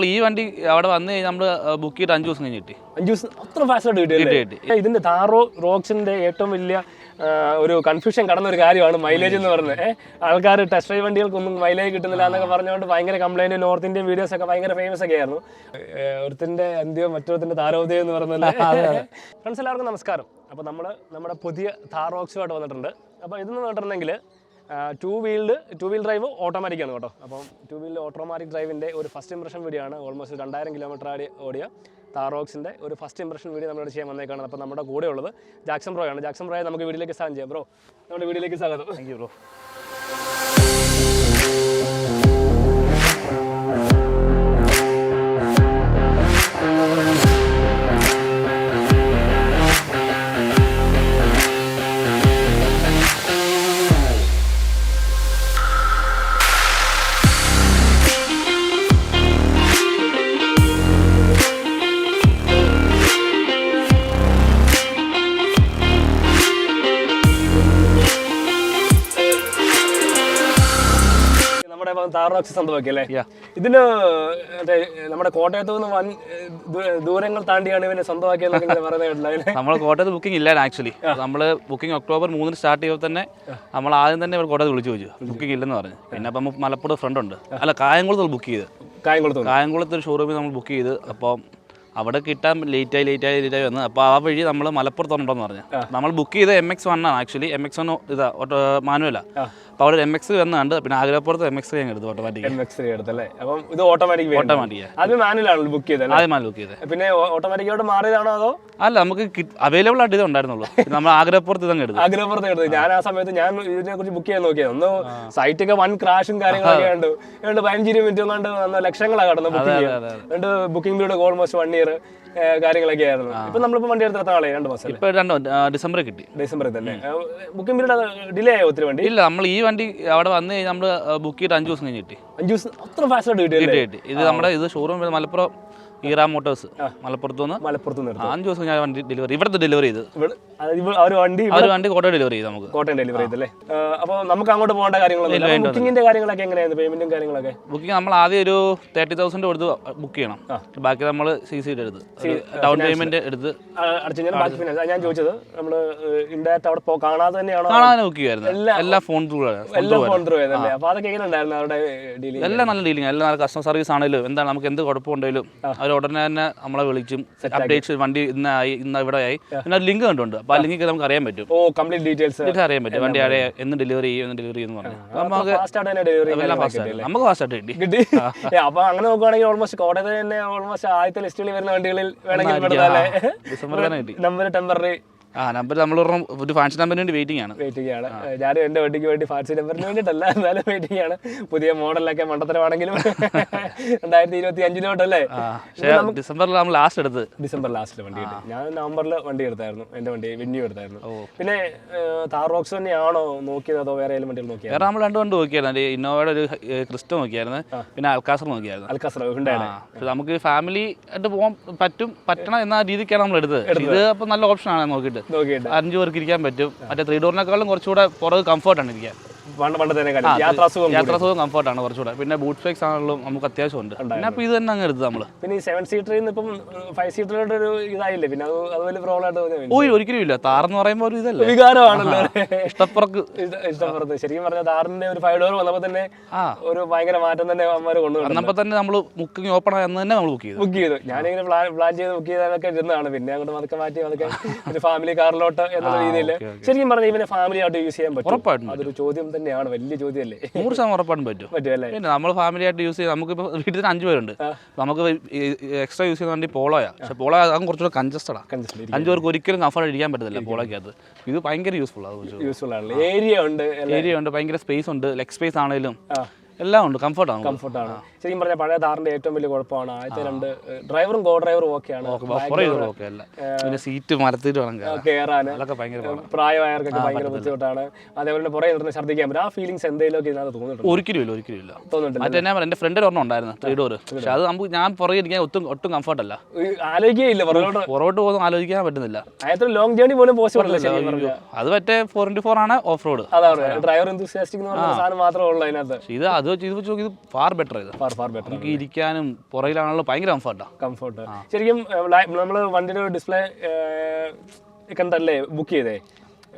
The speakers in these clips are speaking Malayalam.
ഈ വണ്ടി അവിടെ വന്ന് നമ്മൾ ബുക്ക് ചെയ്ത് 5 ദിവസം കഴിഞ്ഞ് കിട്ടി. 5 ദിവസം അത്ര ഫാസ്റ്റ് കിട്ടി. ഇതിന്റെ താറോ റോക്സിന്റെ ഏറ്റവും വലിയ ഒരു കൺഫ്യൂഷൻ കടന്ന ഒരു കാര്യമാണ് മൈലേജ് എന്ന് പറഞ്ഞത്. ആൾക്കാർ ടെസ്റ്റ് ഡ്രൈവ് വണ്ടികൾക്കൊന്നും മൈലേജ് കിട്ടുന്നില്ല എന്നൊക്കെ പറഞ്ഞുകൊണ്ട് ഭയങ്കര കംപ്ലൈന്റ്, നോർത്ത് ഇന്ത്യൻ വീഡിയോസ് ഒക്കെ ഭയങ്കര ഫേമസ് ഒക്കെ ആയിരുന്നു. ഒരുത്തിന്റെ അന്ത്യം മറ്റൊരുത്തിന്റെ താരോദയം എന്ന് പറഞ്ഞത്. ഫ്രണ്ട്സ് എല്ലാവർക്കും നമസ്കാരം. അപ്പോൾ നമ്മൾ നമ്മുടെ പുതിയ താർ റോക്സുമായിട്ട് വന്നിട്ടുണ്ട്. അപ്പോൾ ഇതെന്ന് പറഞ്ഞിട്ടുണ്ടെങ്കിൽ ടു വീൽ ഡ്രൈവ് ഓട്ടോമാറ്റിക് ആണ് കേട്ടോ. അപ്പം ടു വീൽ ഓട്ടോമാറ്റിക് ഡ്രൈവിൻ്റെ ഒരു ഫസ്റ്റ് ഇംപ്രഷൻ വീഡിയോ ആണ്. ഓൾമോസ്റ്റ് 2000 കിലോമീറ്റർ ഓടിയ താർ റോക്സിൻ്റെ ഒരു ഫസ്റ്റ് ഇംപ്രഷൻ വീഡിയോ നമ്മളോട് ചെയ്യാൻ വന്നേക്കാണ്. അപ്പോൾ നമ്മുടെ കൂടെ ഉള്ളത് ജാക്സൺ ബ്രോ ആണ്. ജാക്സൺ ബ്രോയെ നമുക്ക് വീഡിയോയിലേക്ക് സ്വാഗതം ചെയ്യാം. ബ്രോ, നമ്മുടെ വീഡിയോയിലേക്ക് സ്വാഗതം. Thank you bro. Thar rocks സ്വന്തമാക്കി അല്ലേ? ഇതിന് നമ്മുടെ കോട്ടയത്ത് നിന്ന് ദൂരങ്ങൾ താണ്ടിയാണ് ഇവനെ സ്വന്തമാക്കിയെന്നൊക്കെ പറയുന്നത്. നമ്മൾ കോട്ടയത്ത് ബുക്കിംഗ് ഇല്ലായിരുന്നു ആക്ച്വലി. നമ്മൾ ബുക്കിംഗ് ഒക്ടോബർ 3 സ്റ്റാർട്ട് ചെയ്യുമ്പോൾ തന്നെ നമ്മൾ ആദ്യം തന്നെ കോട്ടയത്ത് വിളിച്ചു ചോദിച്ചു ബുക്കിംഗ് ഇല്ലെന്ന് പറഞ്ഞു. പിന്നെ അപ്പം നമുക്ക് മലപ്പുറം ഫ്രണ്ട് ഉണ്ട്, അല്ല കായംകുളത്ത് ബുക്ക് ചെയ്ത്. കായംകുളത്ത് ഒരു ഷോറൂമിൽ നമ്മൾ ബുക്ക് ചെയ്ത്. അപ്പോൾ അവിടെ കിട്ടാൻ ലേറ്റായി വന്ന്. അപ്പോൾ ആ വഴി നമ്മൾ മലപ്പുറത്തുണ്ടെന്ന് പറഞ്ഞു. നമ്മൾ ബുക്ക് ചെയ്ത് MX1 ആണ് ആക്ച്വലി. MX1 ഇതാ മാനുവലാ. അപ്പോൾ അവിടെ MX വന്ന് കണ്ട് പിന്നെ ആഗ്രഹപ്പുറത്ത് MX ഞാൻ എടുത്തു ഓട്ടോമാറ്റിക്. അപ്പം ഇത് ഓട്ടോമാറ്റിക് ആദ്യം മാനുവലാണ് ബുക്ക് ചെയ്തത്. ആദ്യം മാനുവൽ ബുക്ക് ചെയ്തത്. പിന്നെ ഓട്ടോമാറ്റിക്കോട്ട് മാറിയതാണോ അതോ? അല്ല, നമുക്ക് അവൈലബിൾ ആയിട്ട് ഇത് ഉണ്ടായിരുന്നുള്ളൂ. നമ്മൾ ആഗ്രഹപ്പുറത്ത് ഇതങ്ങ് എടുത്തു. ആഗ്രഹപ്പുറത്ത് ഞാൻ ആ സമയത്ത് ഇതിനെ കുറിച്ച് ബുക്ക് ചെയ്യാൻ നോക്കിയത്. ഒന്ന് സൈറ്റൊക്കെ വൺ ക്രാഷും കാര്യങ്ങളൊക്കെ ഉണ്ട്. 15-20 മിനിറ്റ് കൊണ്ട് ലക്ഷങ്ങളാണ് കടന്നു booking. Booking period almost 1 year കാര്യങ്ങളൊക്കെ ആയിരുന്നു. ഇപ്പൊ നമ്മളിപ്പോ വണ്ടി എടുത്ത ആളെ 2 മാസം ഇപ്പൊ ഡിസംബറിൽ കിട്ടി. ഡിസംബറിൽ തന്നെ ബുക്കിംഗ് പീരീഡ് ഡിലേ ആയോ ഒത്തിരി വണ്ടി? ഇല്ല, നമ്മൾ ഈ വണ്ടി അവിടെ വന്ന് നമ്മൾ ബുക്ക് ചെയ്ത് 5 ദിവസം കഴിഞ്ഞ് കിട്ടി. 5 ദിവസം അത്ര ഫാസ്റ്റ് കിട്ടി. ഇത് നമ്മുടെ ഇത് ഷോറൂം മലപ്പുറം ഈറ മോട്ടോഴ്സ് മലപ്പുറത്ത് നിന്ന് 5 ദിവസം ഞാൻ വണ്ടി ഡെലിവറി ഇവിടുത്തെ ഡെലിവറി ചെയ്ത്. വണ്ടി കോട്ടയം ഡെലിവറി ചെയ്ത് നമുക്ക് കോട്ടയം ഡെലിവറി ചെയ്തല്ലേ. അപ്പോൾ നമുക്ക് അങ്ങോട്ട് പോകേണ്ട കാര്യങ്ങളൊക്കെ ബുക്കിങ്ങിന്റെ കാര്യങ്ങളൊക്കെ എങ്ങനെയായിരുന്നു? പേയ്മെന്റും കാര്യങ്ങളൊക്കെ ബുക്കിംഗ് നമ്മൾ ആദ്യം ഒരു 30,000 കൊടുത്ത് ബുക്ക് ചെയ്യണം. ബാക്കി നമ്മൾ CC എടുത്ത് ഡൗൺ പേയ്മെന്റ് എടുത്ത് ഞാൻ ചോദിച്ചത് നമ്മൾ ഇൻഡയറക്റ്റ് അവിടെ കാണാതെ തന്നെയാണോ? കാണാതെ ബുക്ക് ചെയ്യുമായിരുന്നു. എല്ലാ ഫോൺ ത്രൂ ആയിരുന്നല്ലേ. അപ്പോൾ അതൊക്കെ എങ്ങനെ ഉണ്ടായിരുന്നു അവരുടെ ഡീലിംഗ്? എല്ലാം നല്ല ഡീലിംഗ്, എല്ലാം നല്ല കസ്റ്റമർ സർവീസ് ആണെങ്കിലും എന്താണ് നമുക്ക് എന്ത് കുഴപ്പമുണ്ടെങ്കിലും അവർ ഉടനെ തന്നെ നമ്മളെ വിളിച്ചും അപ്ഡേറ്റ്സ് വണ്ടി ഇന്ന് ഇവിടെ ആയി. പിന്നെ ഒരു ലിങ്ക് കണ്ടുണ്ട്. അപ്പോൾ ആ ലിങ്കിൽ നമുക്ക് അറിയാൻ പറ്റും. കംപ്ലീറ്റ് ഡീറ്റെയിൽസ് അറിയാൻ പറ്റും. വണ്ടി ആടെ എന്ന് ഡെലിവറി ചെയ്യും എന്ന് പറഞ്ഞു. നമുക്ക് ഫാസ്റ്റ് ആയിട്ട് കിട്ടി. അപ്പൊ അങ്ങനെ നോക്കുകയാണെങ്കിൽ ഓൾമോസ്റ്റ് കോട്ടയത്ത് തന്നെ ഓൾമോസ്റ്റ് ആദ്യത്തെ ലിസ്റ്റുകളിൽ വരുന്ന വണ്ടികളിൽ വേണമെങ്കിൽ നമ്പർ ടെമ്പററി നമ്പർ നമ്മൾ ഒരു ഫാൻസി നമ്പറിന് വേണ്ടി വെയിറ്റിംഗ് ആണ്. ഞാൻ എന്റെ വണ്ടിക്ക് വേണ്ടി ഫാൻസി നമ്പറിന് വേണ്ടിയിട്ടല്ല, എന്നാലും വെയിറ്റിംഗ് ആണ്. പുതിയ മോഡലൊക്കെ മണ്ടത്തരമാണെങ്കിലും 2025 ഡിസംബറിൽ നമ്മൾ ലാസ്റ്റ് എടുത്ത്. ഡിസംബർ ലാസ്റ്റിൽ വണ്ടി കിട്ടി. ഞാൻ നവംബറിൽ വണ്ടി എടുത്തായിരുന്നു. എന്റെ വണ്ടി വെന്യൂ എടുത്തായിരുന്നു. പിന്നെ താർ റോക്സ് തന്നെയാണോ നോക്കിയത് അതോ വേറെ ഏതെങ്കിലും വണ്ടികൾ നോക്കിയത്? വേറെ നമ്മൾ 2 വണ്ടി നോക്കിയായിരുന്നു. ഇന്നോവയുടെ ഒരു ക്രിസ്റ്റോ നോക്കിയായിരുന്നു, പിന്നെ അൽക്കാസർ നോക്കിയായിരുന്നു. നമുക്ക് ഫാമിലി ആയിട്ട് പോകാൻ പറ്റണം എന്ന രീതിക്കാണ് നമ്മൾ എടുത്തത്. ഇത് അപ്പൊ നല്ല ഓപ്ഷൻ ആണ് നോക്കിയിട്ട്. 5 പേർക്ക് ഇരിക്കാൻ പറ്റും. മറ്റേ 3 ഡോറിനേക്കാളും കുറച്ചുകൂടെ പുറകെ കംഫർട്ടാണ് ഇരിക്കാൻ. യാത്രാസുഖം കംഫർട്ടാണ് കുറച്ചുകൂടെ. പിന്നെ ബൂട്ട് സ്പേസ് ആണെങ്കിലും നമുക്ക് അത്യാവശ്യമുണ്ട്. പിന്നെ അപ്പൊ ഇത് തന്നെ അങ്ങ് എടുത്ത് നമ്മള്. പിന്നെ 7 സീറ്ററിൽ നിന്ന് ഇപ്പം 5 സീറ്ററിലോട്ട് ഒരു ഇതായില്ലേ? പിന്നെ അത് വലിയ പ്രോബ്ലം ആയിട്ട് ഒരിക്കലും ഇല്ല. താറെന്ന് പറയുമ്പോൾ ഒരു ഇതല്ലേ, വികാരമാണല്ലോ. ഇഷ്ടപ്പുറത്ത് ശരിക്കും പറഞ്ഞാൽ താറിന്റെ ഒരു 5 ഡോർ വന്നപ്പോ തന്നെ ഒരു ഭയങ്കര മാറ്റം തന്നെ അവന്മാര് കൊണ്ടുവന്നു. വന്നപ്പോ തന്നെ നമ്മള് ബുക്കിംഗ് ഓപ്പൺ ആയെന്ന് തന്നെ നമ്മൾ ബുക്ക് ചെയ്തു. ഞാനിങ്ങനെ പ്ലാൻ ചെയ്ത് ബുക്ക് ചെയ്തതൊക്കെ ഇരുന്നതാണ്. പിന്നെ അങ്ങോട്ട് അതൊക്കെ മാറ്റി അതൊക്കെ ഒരു ഫാമിലി കാറിലോട്ട് എന്നുള്ള രീതിയിൽ ശരിക്കും പറഞ്ഞാൽ ഇവനെ ഫാമിലി ആയിട്ട് യൂസ് ചെയ്യാൻ പറ്റും. അതൊരു ചോദ്യം തന്നെയാണ്, വലിയ ചോദ്യമല്ലേ. 100% ഉറപ്പായിട്ടും പറ്റും. പിന്നെ നമ്മൾ ഫാമിലി ആയിട്ട് യൂസ് ചെയ്യാം. നമുക്കിപ്പോൾ വീട്ടിൽ തന്നെ 5 പേരുണ്ട്. നമുക്ക് എക്സ്ട്രാ യൂസ് ചെയ്യുന്ന വണ്ടി പോളോയാ. പക്ഷെ പോളോ അത് കുറച്ചുകൂടെ കൺജസ്റ്റഡാ. 5 പേർക്ക് ഒരിക്കലും കംഫർട്ട് ഇരിക്കാൻ പറ്റത്തില്ല പോളോയ്ക്കകത്ത്. ഇത് ഭയങ്കര യൂസ്ഫുൾ ആണ്. ഏരിയ ഉണ്ട്, ഭയങ്കര സ്പേസ് ഉണ്ട്. ലെഗ് സ്പേസ് ആണെങ്കിലും എല്ലാം ഉണ്ട്. കംഫർട്ടാണ്. ശരിക്കും പറഞ്ഞാൽ പഴയ താറിന്റെ ഏറ്റവും വലിയ കുഴപ്പമാണ് ആദ്യത്തെ 2 ഡ്രൈവറും കോ ഡ്രൈവറും ഓക്കെയാണ്. പിന്നെ സീറ്റ് മരത്തിട്ട് വേണം കയറാൻ. പ്രായമായവർക്കൊക്കെ ഭയങ്കര ബുദ്ധിമുട്ടാണ്. അതേപോലെ പുറകെ നിർത്തുന്ന ഛർദ്ദിക്കാൻ പറ്റും. ആ ഫീലിംഗ്സ് എന്തെങ്കിലും ഇതിനകത്ത് തോന്നുന്നുണ്ട്? ഒരിക്കലും തോന്നുന്നില്ല. എന്റെ ഫ്രണ്ട് ഒരെണ്ണം ഉണ്ടായിരുന്നു 3 ഡോർ. പക്ഷെ അത് നമുക്ക് ഞാൻ പുറകെ ഇരിക്കാൻ ഒട്ടും കംഫർട്ട് അല്ല. ആലോചിക്കുകയില്ല, പുറകോട്ട് പോകുന്ന ആലോചിക്കാൻ പറ്റുന്നില്ല. അത്ര ലോങ് ജേർണി പോലും പോസിബിൾ അല്ല. അത് മറ്റേ 4x4 ആണ് ഓഫ് റോഡ്. അതാണ് ഡ്രൈവർ എന്തൂസിയാസ്റ്റിക് എന്ന് പറഞ്ഞ സാധനം മാത്രമേ ഉള്ളൂ അതിനകത്ത്. ഇത് അത് വെച്ച് ഇത് വെച്ച് നോക്കി ഇത് ഫാർ ബെറ്റർ ഇത് ഫാർ ബെറ്റർ. നമുക്ക് ഇരിക്കാനും പുറകിലാണല്ലോ ഭയങ്കര കംഫർട്ട്. ശരിക്കും നമ്മൾ വണ്ടിയുടെ ഡി കണ്ടല്ലേ ബുക്ക് ചെയ്തേ?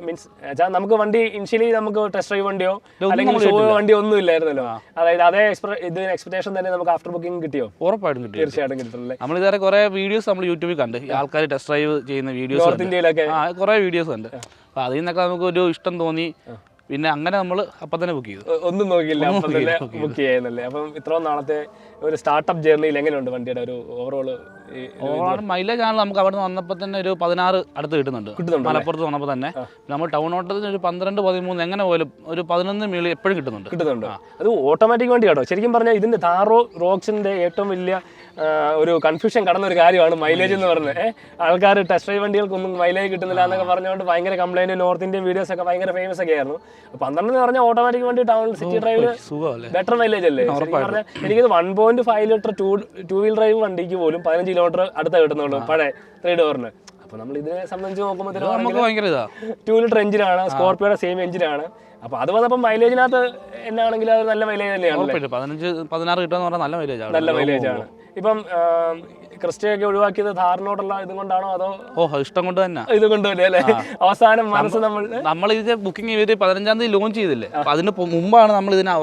മീൻസ് നമുക്ക് വണ്ടി ഇനിഷ്യലി നമുക്ക് ടെസ്റ്റ് ഡ്രൈവ് വണ്ടിയോ അല്ലെങ്കിൽ ഷോ വണ്ടിയോ ഒന്നും ഇല്ലായിരുന്നല്ലോ. അതായത് അതേ എക്സ്പെക്ടേഷൻ തന്നെ നമുക്ക് ആഫ്റ്റർ ബുക്കിംഗ് കിട്ടിയോ? ഉറപ്പായിട്ടും കിട്ടി. തീർച്ചയായിട്ടും കിട്ടുന്നില്ലേ. നമ്മൾ ഇതുവരെ കുറെ വീഡിയോസ് നമ്മൾ യൂട്യൂബിൽ കണ്ട് ആൾക്കാർ ടെസ്റ്റ് ഡ്രൈവ് ചെയ്യുന്ന വീഡിയോസ് നോർത്ത് ഇന്ത്യയിലൊക്കെ കുറെ വീഡിയോസ് ഉണ്ട്. അപ്പൊ അതിൽ നിന്നൊക്കെ നമുക്ക് ഒരു ഇഷ്ടം തോന്നി. പിന്നെ അങ്ങനെ നമ്മൾ അപ്പം തന്നെ ബുക്ക് ചെയ്തു, ഒന്നും നോക്കിയില്ല, അപ്പം തന്നെ ബുക്ക് ചെയ്യുന്നല്ലേ. അപ്പം ഇത്രയും നാളത്തെ ഒരു സ്റ്റാർട്ടപ്പ് ജേർണിയിൽ എങ്ങനെയുണ്ട് വണ്ടിയുടെ ഒരു ഓവറോള്? മൈലേജ് ആണല്ലോ നമുക്ക് അവിടെ നിന്ന് വന്നപ്പോൾ തന്നെ ഒരു 16 അടുത്ത് കിട്ടുന്നുണ്ട്. മലപ്പുറത്ത് വന്നപ്പോൾ തന്നെ നമ്മൾ ടൗൺ ഓട്ടത്തിന് ഒരു 12-13 എങ്ങനെ പോലും ഒരു 11 മേളിൽ എപ്പോഴും കിട്ടുന്നുണ്ട്. അത് ഓട്ടോമാറ്റിക് വണ്ടി കേട്ടോ. ശരിക്കും പറഞ്ഞാൽ ഇതിന്റെ താറോ റോക്സിന്റെ ഏറ്റവും വലിയ ഒരു കൺഫ്യൂഷൻ കടന്ന ഒരു കാര്യമാണ് മൈലേജ് എന്ന് പറഞ്ഞത്. ആൾക്കാർ ടെസ്റ്റ് ഡ്രൈവ് വണ്ടികൾക്കൊന്നും മൈലേജ് കിട്ടുന്നില്ല എന്നൊക്കെ പറഞ്ഞുകൊണ്ട് ഭയങ്കര കംപ്ലൈന്റ്, നോർത്ത് ഇന്ത്യൻ വീഡിയോസ് ഒക്കെ ഭയങ്കര ഫേമസ് ഒക്കെ ആയിരുന്നു. 12 എന്ന് പറഞ്ഞാൽ ഓട്ടോമാറ്റിക് വണ്ടി ടൗണിൽ സിറ്റി ഡ്രൈവില് ബെറ്റർ മൈലേജ് അല്ലേ? എനിക്കത് 1.5 ലിറ്റർ ടൂ വീൽ ഡ്രൈവ് വണ്ടിക്ക് പോലും 15 കിലോമീറ്റർ അടുത്ത കിട്ടുന്നുള്ളൂ പഴയ 3 ഡോറിന്. അപ്പൊ നമ്മൾ ഇതിനെ സംബന്ധിച്ച് നോക്കുമ്പോൾ 2 ലിറ്റർ എഞ്ചിനാണ്, സ്കോർപിയോയുടെ സെയിം എഞ്ചിനാണ്. അപ്പൊ അത് വന്നപ്പോൾ മൈലേജിനകത്ത് എന്നാണെങ്കിൽ അത് നല്ല മൈലേജ് തന്നെയാണ്. 15-16 കിട്ടുക നല്ല മൈലേജാണ്. നല്ല മൈലേജാണ്. ഇപ്പം ക്രിസ്റ്റയൊക്കെ ഒഴിവാക്കിയത് ധാരണോടുള്ള ഇതുകൊണ്ടാണോ അതോ ഇഷ്ടം കൊണ്ട് തന്നെ? ഇതുകൊണ്ട് തന്നെ അല്ലേ? അവസാനം മനസ്സ് നമ്മൾ ഇത് ബുക്കിംഗ് ചെയ്ത് 15-ാം തീയതി ലോഞ്ച് ചെയ്തില്ലേ? അപ്പൊ അതിന് മുമ്പാണ് നമ്മൾ ഇതിനെ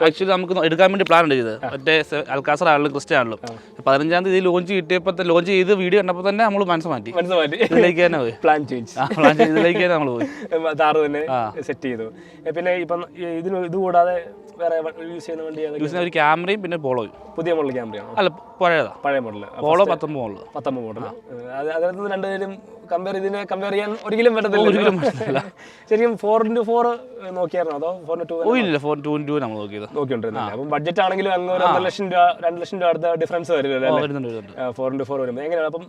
ആക്ച്വലി നമുക്ക് എടുക്കാൻ വേണ്ടി പ്ലാൻ ഉണ്ട് ചെയ്തത്. മറ്റേ അൽക്കാസർ ആണല്ലോ ക്രിസ്റ്റ ആണല്ലോ. 15-ാം തീയതി ലോഞ്ച് ചെയ്ത് വീഡിയോ കണ്ടപ്പോൾ തന്നെ നമ്മൾ മനസ്സ് മാറ്റി ഇതിലേക്ക് തന്നെ പോയി. പ്ലാൻ ഇതിലേക്ക് തന്നെ നമ്മൾ പോയി താറ് തന്നെ സെറ്റ് ചെയ്തു. പിന്നെ ഇപ്പം ഇത് കൂടാതെ വേറെ യൂസ് ചെയ്യുന്ന വണ്ടി ഒരു ക്യാമറയും പിന്നെ പോളോയും. പുതിയ മോഡൽ ക്യാമറയാണ്? അല്ല, പഴയ മോഡൽ പോളോ 19 മോഡൽ. അതിനകത്ത് രണ്ടുപേരും കമ്പയർ ചെയ്യാൻ ഒരിക്കലും പറ്റത്തില്ല. ശരിക്കും 4x4 നോക്കിയായിരുന്നു അതോ 4x2? ഇല്ല, 4x2 നമ്മൾ നോക്കിക്കൊണ്ടിരുന്നില്ല. അപ്പം ബഡ്ജറ്റ് ആണെങ്കിലും അങ്ങ് 1.5 ലക്ഷം രൂപ 2 ലക്ഷം രൂപ അടുത്ത ഡിഫറൻസ് വരുമല്ലോ 4x4 വരുമ്പോൾ. എങ്ങനെയാണ് അപ്പം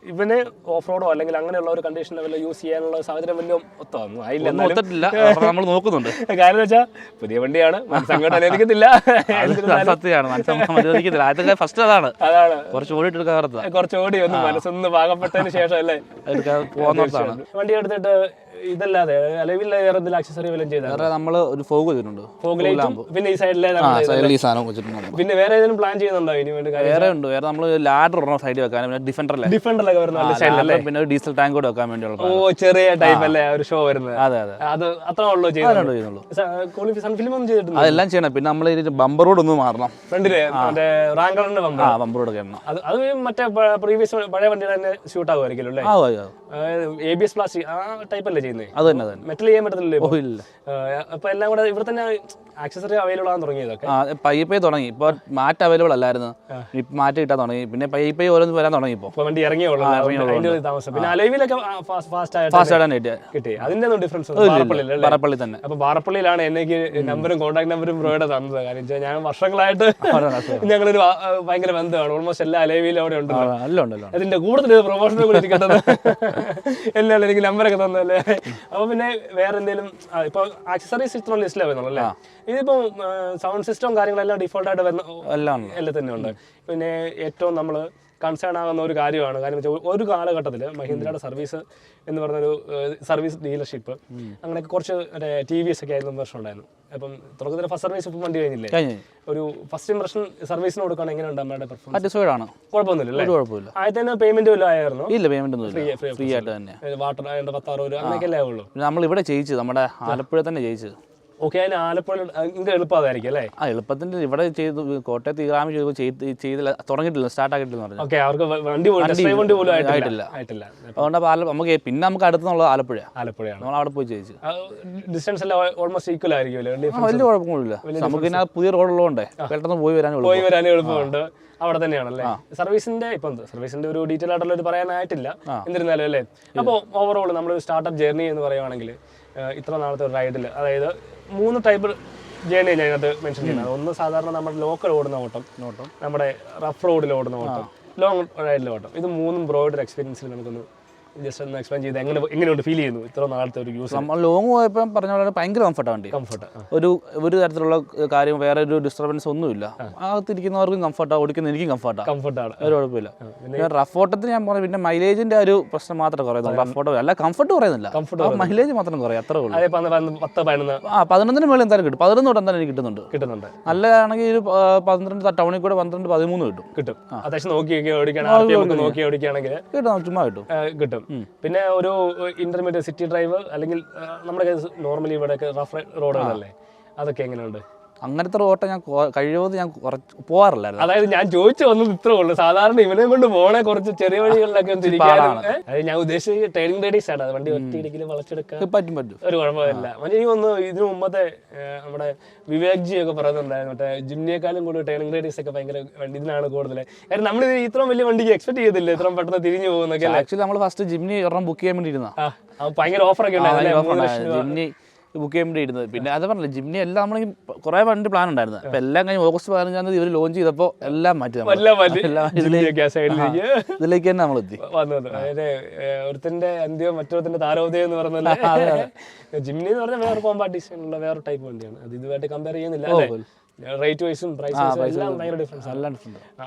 ഇവന് ഓഫ് റോഡോ അല്ലെങ്കിൽ അങ്ങനെയുള്ള ഒരു കണ്ടീഷൻ ലെവലിൽ യൂസ് ചെയ്യാനുള്ള സാഹചര്യം വലിയ ഒത്താന്നു ആയില്ല. നമ്മൾ നോക്കുന്നുണ്ട്. കാര്യം വെച്ചാൽ പുതിയ വണ്ടിയാണ്, മനസ്സങ്ങോട്ട് അനുവദിക്കത്തില്ല. അതാണ് കുറച്ച് ഓടി ഒന്ന് മനസ്സൊന്ന് പാകപ്പെട്ടതിന് ശേഷം അല്ലേ വണ്ടി എടുത്തിട്ട്. ഇതല്ലാതെ അലവില്ല വേറെ എന്തെങ്കിലും ആക്സസറി വല്ലതും ചെയ്താൽ നമ്മൾ ഒരു ഫോഗ് ചെയ്തിട്ടുണ്ട്. പിന്നെ ഈ സൈഡിലെ പിന്നെ വേറെ ഏതെങ്കിലും പ്ലാൻ ചെയ്യുന്നുണ്ടോ ഇനി വേണ്ടി? വേറെ ഉണ്ട്. വേറെ നമ്മൾ ലാഡർ സൈഡിൽ വെക്കാൻ, പിന്നെ ഡിഫൻഡറിലൊക്കെ വരുന്ന പിന്നെ ഒരു ഡീസൽ ടാങ്ക് കൂടെ വെക്കാൻ വേണ്ടിയുള്ള ചെറിയ ടൈപ്പ് അല്ലേ ഒരു ഷോ വരുന്നത്? അതെ, അത് അത്ര ഉള്ളൂ ചെയ്യുന്നുള്ളൂ. സൺഫിലിം ഒന്നും ചെയ്തിട്ടുണ്ട്? അതെല്ലാം ചെയ്യണം. പിന്നെ നമ്മൾ ബമ്പർ റോഡ് ഒന്ന് മാറണം. ഫ്രണ്ടില് മറ്റേ റാങ്കളറിന്റെ ബമ്പർ റോഡ് ചെയ്യണം. അത് മറ്റേ പ്രീവിയസ് പഴയ വണ്ടിയുടെ തന്നെ ഷൂട്ട് ആകുമായിരിക്കും അല്ലേ? ABS പ്ലാസ്റ്റിക് ആ ടൈപ്പ് അല്ലേ ചെയ്യുന്നത്? അത് തന്നെ മെറ്റൽ ചെയ്യാൻ പറ്റത്തില്ലല്ലോ. അപ്പൊ എല്ലാം കൂടെ ഇവിടെ തന്നെ ആക്സസറി അവൈലബിൾ ആകാൻ തുടങ്ങിയതൊക്കെ പയ്യെ തുടങ്ങി. ഇപ്പൊ മാറ്റ് അവൈലബിൾ അല്ലായിരുന്നു, മാറ്റ് കിട്ടാൻ തുടങ്ങി. പിന്നെ പയ്യെ ഓരോന്ന് വരാൻ തുടങ്ങി. ഇപ്പൊ വണ്ടി ഇറങ്ങിയുള്ളൂ താമസം. പിന്നെ അലവിലൊക്കെ ഫാസ്റ്റ് കിട്ടി. അതിന്റെ ഒന്നും ഡിഫറൻസ് ബാറപ്പള്ളി തന്നെ. അപ്പൊ ബാറപ്പള്ളിയിലാണ് എനിക്ക് നമ്പറും കോൺടാക്ട് നമ്പറും പ്രൊവൈഡ് തന്നത്. കാര്യം ഞാൻ വർഷങ്ങളായിട്ട് ഞങ്ങളൊരു ഭയങ്കര ബന്ധമാണ്. ഓൾമോസ്റ്റ് എല്ലാ അലവിലും അവിടെ ഉണ്ടല്ലോ. അതിന്റെ കൂടുതൽ പ്രൊമോഷനെ കൂടി കിട്ടുന്നത് എല്ലാം എനിക്ക് നമ്പറൊക്കെ തന്നല്ലേ. അപ്പൊ പിന്നെ വേറെ എന്തെങ്കിലും ഇപ്പൊ ആക്സസറീസ് ഇത്ര ലിസ്റ്റിലാണ് വരുന്നുള്ളൂ അല്ലേ? ഇതിപ്പോ സൗണ്ട് സിസ്റ്റവും കാര്യങ്ങളെല്ലാം ഡിഫോൾട്ട് ആയിട്ട് വരുന്ന എല്ലാം തന്നെ ഉണ്ട്. പിന്നെ ഏറ്റവും നമ്മൾ കൺസേൺ ആകുന്ന ഒരു കാര്യമാണ്. കാര്യം വെച്ചാൽ ഒരു കാലഘട്ടത്തിൽ മഹീന്ദ്രയുടെ സർവീസ് എന്ന് പറഞ്ഞൊരു സർവീസ് ഡീലർഷിപ്പ് അങ്ങനെയൊക്കെ കുറച്ച് മറ്റേ TVS ഒക്കെ ആയിരുന്നു വർഷം ഉണ്ടായിരുന്നു. അപ്പം തുടക്കത്തിൽ ഫസ്റ്റ് സർവീസ് ഇപ്പം വണ്ടി കഴിഞ്ഞില്ലേ? ഒരു ഫസ്റ്റ് ഇംപ്രഷൻ സർവീസിന് കൊടുക്കണം. എങ്ങനെയുണ്ട് നമ്മുടെ പെർഫോമൻസ്? കുഴപ്പമൊന്നുമില്ല. ആദ്യത്തെ പേയ്മെന്റ് വല്ലതും ആയിരുന്നു? ഇല്ല, പേയ്മെന്റ് ഒന്നും ഫ്രീ ആയിട്ട് തന്നെ. വാട്ടർ 16 രൂപ അങ്ങനെയൊക്കെ അല്ലേ ആവുള്ളൂ. നമ്മൾ ഇവിടെ ചെയ്യിച്ചു, നമ്മുടെ ആലപ്പുഴ തന്നെ ചെയ്യിച്ചു. ഓക്കെ, അതിന് ആലപ്പുഴ എളുപ്പം അതായിരിക്കും അല്ലേ? എളുപ്പത്തിന്റെ ഇവിടെ ചെയ്തു. കോട്ടയത്ത് ഇഗ്രാമി ചെയ്തില്ല, തുടങ്ങിയിട്ടില്ല, സ്റ്റാർട്ട് ആക്കിയിട്ടില്ല. അവർക്ക് വണ്ടി പോലും ആയിട്ടില്ല. അതുകൊണ്ട് നമുക്ക് പിന്നെ നമുക്ക് അടുത്തുള്ള ആലപ്പുഴയാണ്. നമ്മൾ അവിടെ പോയി ചെയ്യിച്ചു. ഡിസ്റ്റൻസ് എല്ലാം ഓൾമോസ്റ്റ് ഈക്വൽ ആയിരിക്കും. വലിയ കുഴപ്പമൊന്നുമില്ല. നമുക്ക് പിന്നെ പുതിയ റോഡുള്ളതുകൊണ്ട് പെട്ടെന്ന് പോയി വരാനും എളുപ്പമുണ്ട്. അവിടെ തന്നെയാണല്ലേ സർവീസിന്റെ? ഇപ്പം സർവീസിന്റെ ഒരു ഡീറ്റെയിൽ ആയിട്ടുള്ള ഒരു പറയാനായിട്ടില്ല, എന്നിരുന്നാലും അല്ലേ. അപ്പോൾ ഓവറോൾ നമ്മൾ സ്റ്റാർട്ടപ്പ് ജേർണി എന്ന് പറയുവാണെങ്കിൽ ഇത്ര നാളത്തെ ഒരു റൈഡിൽ, അതായത് 3 ടൈപ്പ് ജേർണി ഞാൻ അതിനകത്ത് മെൻഷൻ ചെയ്യുന്നത്. ഒന്ന് സാധാരണ നമ്മുടെ ലോക്കൽ ഓടുന്ന ഓട്ടം, നമ്മുടെ റഫ് റോഡിൽ ഓടുന്ന ഓട്ടം, ലോങ് റൈഡിൽ ഓട്ടം. ഇത് 3 ബ്രോയുടെ എക്സ്പീരിയൻസിൽ നമുക്കൊന്ന് ജസ്റ്റ് ഒന്ന് എക്സ്പ്ലെയിൻ ചെയ്ത് എങ്ങനെയുണ്ട് ഫീൽ ചെയ്യുന്നു ഇത്ര നാളത്തെ ഒരു യൂസ്? നമ്മൾ ലോങ് പോയപ്പോൾ പറഞ്ഞ പോലെ ഭയങ്കര കംഫർട്ടാണ് വണ്ടി. കംഫർട്ട് ഒരു തരത്തിലുള്ള കാര്യം വേറെ ഒരു ഡിസ്റ്റർബൻസ് ഒന്നുമില്ല. അകത്തിരിക്കുന്നവർക്കും കംഫർട്ടാണ്, ഓടിക്കുന്ന എനിക്കും കംഫർട്ടാണ്, ഒരു കുഴപ്പമില്ല. പിന്നെ റഫ് ഓട്ടത്തിന് ഞാൻ പറഞ്ഞു, പിന്നെ മൈലേജിന്റെ ഒരു പ്രശ്നം മാത്രമേ കുറയുന്നു. റഫ് ഓട്ടോ അല്ല, കംഫർട്ട് കുറയുന്നില്ല, മൈലേജ് മാത്രം കുറയും, അത്രേ ഉള്ളൂ. 11 മേളിൽ എന്തായാലും കിട്ടും. 11 തൊട്ട് എന്തായാലും എനിക്ക് കിട്ടുന്നുണ്ട്. നല്ലതാണെങ്കിൽ ഒരു 12 ടൗണിൽ കൂടെ 12-13 കിട്ടും. അത്യാവശ്യം നോക്കി ഓടിക്കുകയാണെങ്കിൽ ചുമ്മാ കിട്ടും. പിന്നെ ഒരു ഇന്റർമീഡിയറ്റ് സിറ്റി ഡ്രൈവ് അല്ലെങ്കിൽ നമ്മുടെ നോർമലി ഇവിടെ റഫ് റോഡുകളല്ലേ, അതൊക്കെ എങ്ങനെയുണ്ട്? അങ്ങനത്തെ റോട്ട ഞാൻ കഴിയുന്നത് ഞാൻ പോകാറില്ലായിരുന്നു. അതായത് ഞാൻ ചോദിച്ചു വന്നത് ഇത്രേ ഉള്ളൂ. സാധാരണ ഇവനെ കൊണ്ട് പോണേ കുറച്ച് ചെറിയ വഴികളിലൊക്കെ ഞാൻ ഉദ്ദേശിച്ചത് ട്രെയിനിങ് റേഡിയസ് ആണ്. വണ്ടി ഒറ്റയിടിക്കലും വളച്ചെടുക്കാൻ പറ്റും, ഒരു കുഴപ്പമില്ല. എനിക്ക് തോന്നുന്നു ഇതിനു മുമ്പത്തെ നമ്മുടെ വിവേക് ജി ഒക്കെ പറയുന്നുണ്ടായിരുന്നു, മറ്റേ ജിമ്മിനേക്കാളും കൂടുതൽ ട്രെയിനിങ് റേഡിയസ് ഒക്കെ ഭയങ്കര ഇതിനാണ് കൂടുതൽ. കാരണം നമ്മൾ ഇത്രയും വലിയ വണ്ടിക്ക് എക്സ്പെക്ട് ചെയ്തില്ല ഇത്രയും പെട്ടെന്ന് തിരിഞ്ഞു പോകുന്നൊക്കെ. ആക്ച്വലി നമ്മൾ ഫസ്റ്റ് ജിമ്നി ഒരെണ്ണം ബുക്ക് ചെയ്യാൻ വേണ്ടി ഇരുന്ന ഭയങ്കര ഓഫറൊക്കെ ഉണ്ടായിരുന്നു ജിമ്നി ബുക്ക് ചെയ്യാൻ വേണ്ടി ഇരുന്നത്. പിന്നെ അത് പറഞ്ഞില്ല, ജിമ്നി എല്ലാം നമ്മൾ കുറേ വണ്ടി പ്ലാൻ ഉണ്ടായിരുന്നു. അപ്പം എല്ലാം കഴിഞ്ഞ് ഓഗസ്റ്റ് 15 ഇവർ ലോഞ്ച് ചെയ്തപ്പോൾ എല്ലാം മാറ്റി, ഇതിലേക്ക് തന്നെ നമ്മൾ എത്തി വന്നത്. അതായത് ഒരുത്തിന്റെ അന്ത്യം മറ്റൊരുത്തിന്റെ താരോദയം എന്ന് പറഞ്ഞാൽ ജിമ്നി എന്ന് പറഞ്ഞാൽ വേറെ കോമ്പാറ്റീഷൻ ഉള്ള വേറെ ടൈപ്പ് വണ്ടിയാണ്. അത് ഇതുമായിട്ട് കമ്പയർ ചെയ്യുന്നില്ല. റേറ്റ് വൈസും പ്രൈസ് എല്ലാം ഭയങ്കര ഡിഫറൻസ്.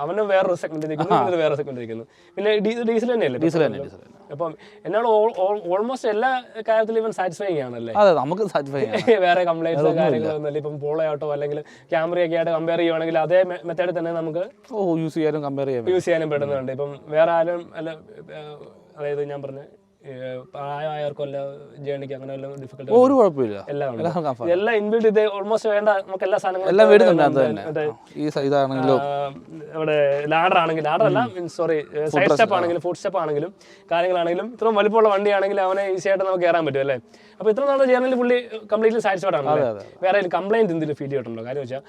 അവന് വേറൊരു സെഗ്മെന്റ് നിൽക്കുന്നു, വേറെ സെഗ്മെന്റ് നിൽക്കുന്നു. പിന്നെ ഡീസൽ തന്നെയല്ലേ? ഡീസൽ തന്നെ. അപ്പം എന്നോട് ഓൾമോസ്റ്റ് എല്ലാ കാര്യത്തിലും ഇവൻ സാറ്റിസ്ഫൈങ് ആണല്ലേ? അതെ, നമുക്ക് സാറ്റിസ്ഫൈ വേറെ കംപ്ലൈന്റ്സോ കാര്യങ്ങളൊന്നുമില്ല. ഇപ്പം പോളോ ആട്ടോ അല്ലെങ്കിൽ ക്യാമറയൊക്കെ ആയിട്ട് കമ്പയർ ചെയ്യുവാണെങ്കിൽ അതേ മെത്തേഡിൽ തന്നെ നമുക്ക് യൂസ് ചെയ്യാനും പെടുന്നുണ്ട്. ഇപ്പം വേറെ ആരും അല്ല, അതായത് ഞാൻ പറഞ്ഞ പ്രായമായവർക്കും അല്ല ജേണിക്ക് അങ്ങനെ ഡിഫിക്കൽട്ടി ഒരു കുഴപ്പമില്ല. എല്ലാം ഇൻബിൽഡ് ചെയ്ത് ഓൾമോസ്റ്റ് വേണ്ട നമുക്ക് എല്ലാ സാധനങ്ങളും ഇവിടെ ലാഡർ ആണെങ്കിൽ സൈഡ് സ്റ്റെപ്പ് ആണെങ്കിലും ഫുഡ് സ്റ്റെപ്പ് ആണെങ്കിലും കാര്യങ്ങളാണെങ്കിലും ഇത്രയും വലിപ്പമുള്ള വണ്ടിയാണെങ്കിലും അവനെ ഈസി ആയിട്ട് നമുക്ക് കയറാൻ പറ്റും അല്ലേ? അപ്പോൾ ഇത്ര നാളെ ജേർണലിൽ പുള്ളി കംപ്ലീറ്റ്ലി സാറ്റിസ്ഫൈഡ് ആണ്. വേറെ കംപ്ലൈൻറ്റ് എന്തെങ്കിലും ഫീൽ ചെയ്തിട്ടുണ്ടോ? കാര്യം വെച്ചാൽ